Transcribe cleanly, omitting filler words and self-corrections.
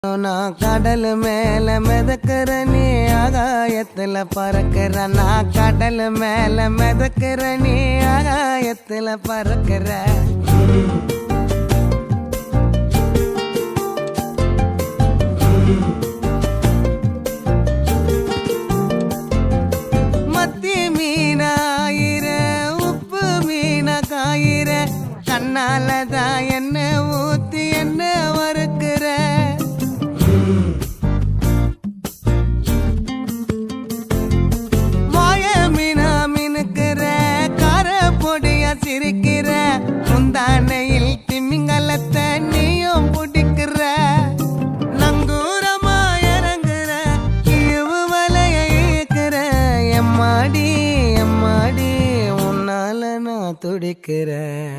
நான் கடல் மேல மிதக்கிற நீ ஆகாயத்துல பறக்கிற நான் கடல் மேல மிதக்கிற நீ ஆகாயத்துல பறக்கிற மத்தி மீனாயிர உப்பு மீனா காயிர கண்ணாலதான் என்ன ஊத்தி என்ன வறுக்கிற சிரிக்கிற முந்தானையில் திமிங்கலத்தை நீயும் பிடிக்கிற நங்கூரமா இறங்குற இவு வலைய இழுக்கிற எம்மாடி எம்மாடி உன்னால நான் துடிக்கிறேன்.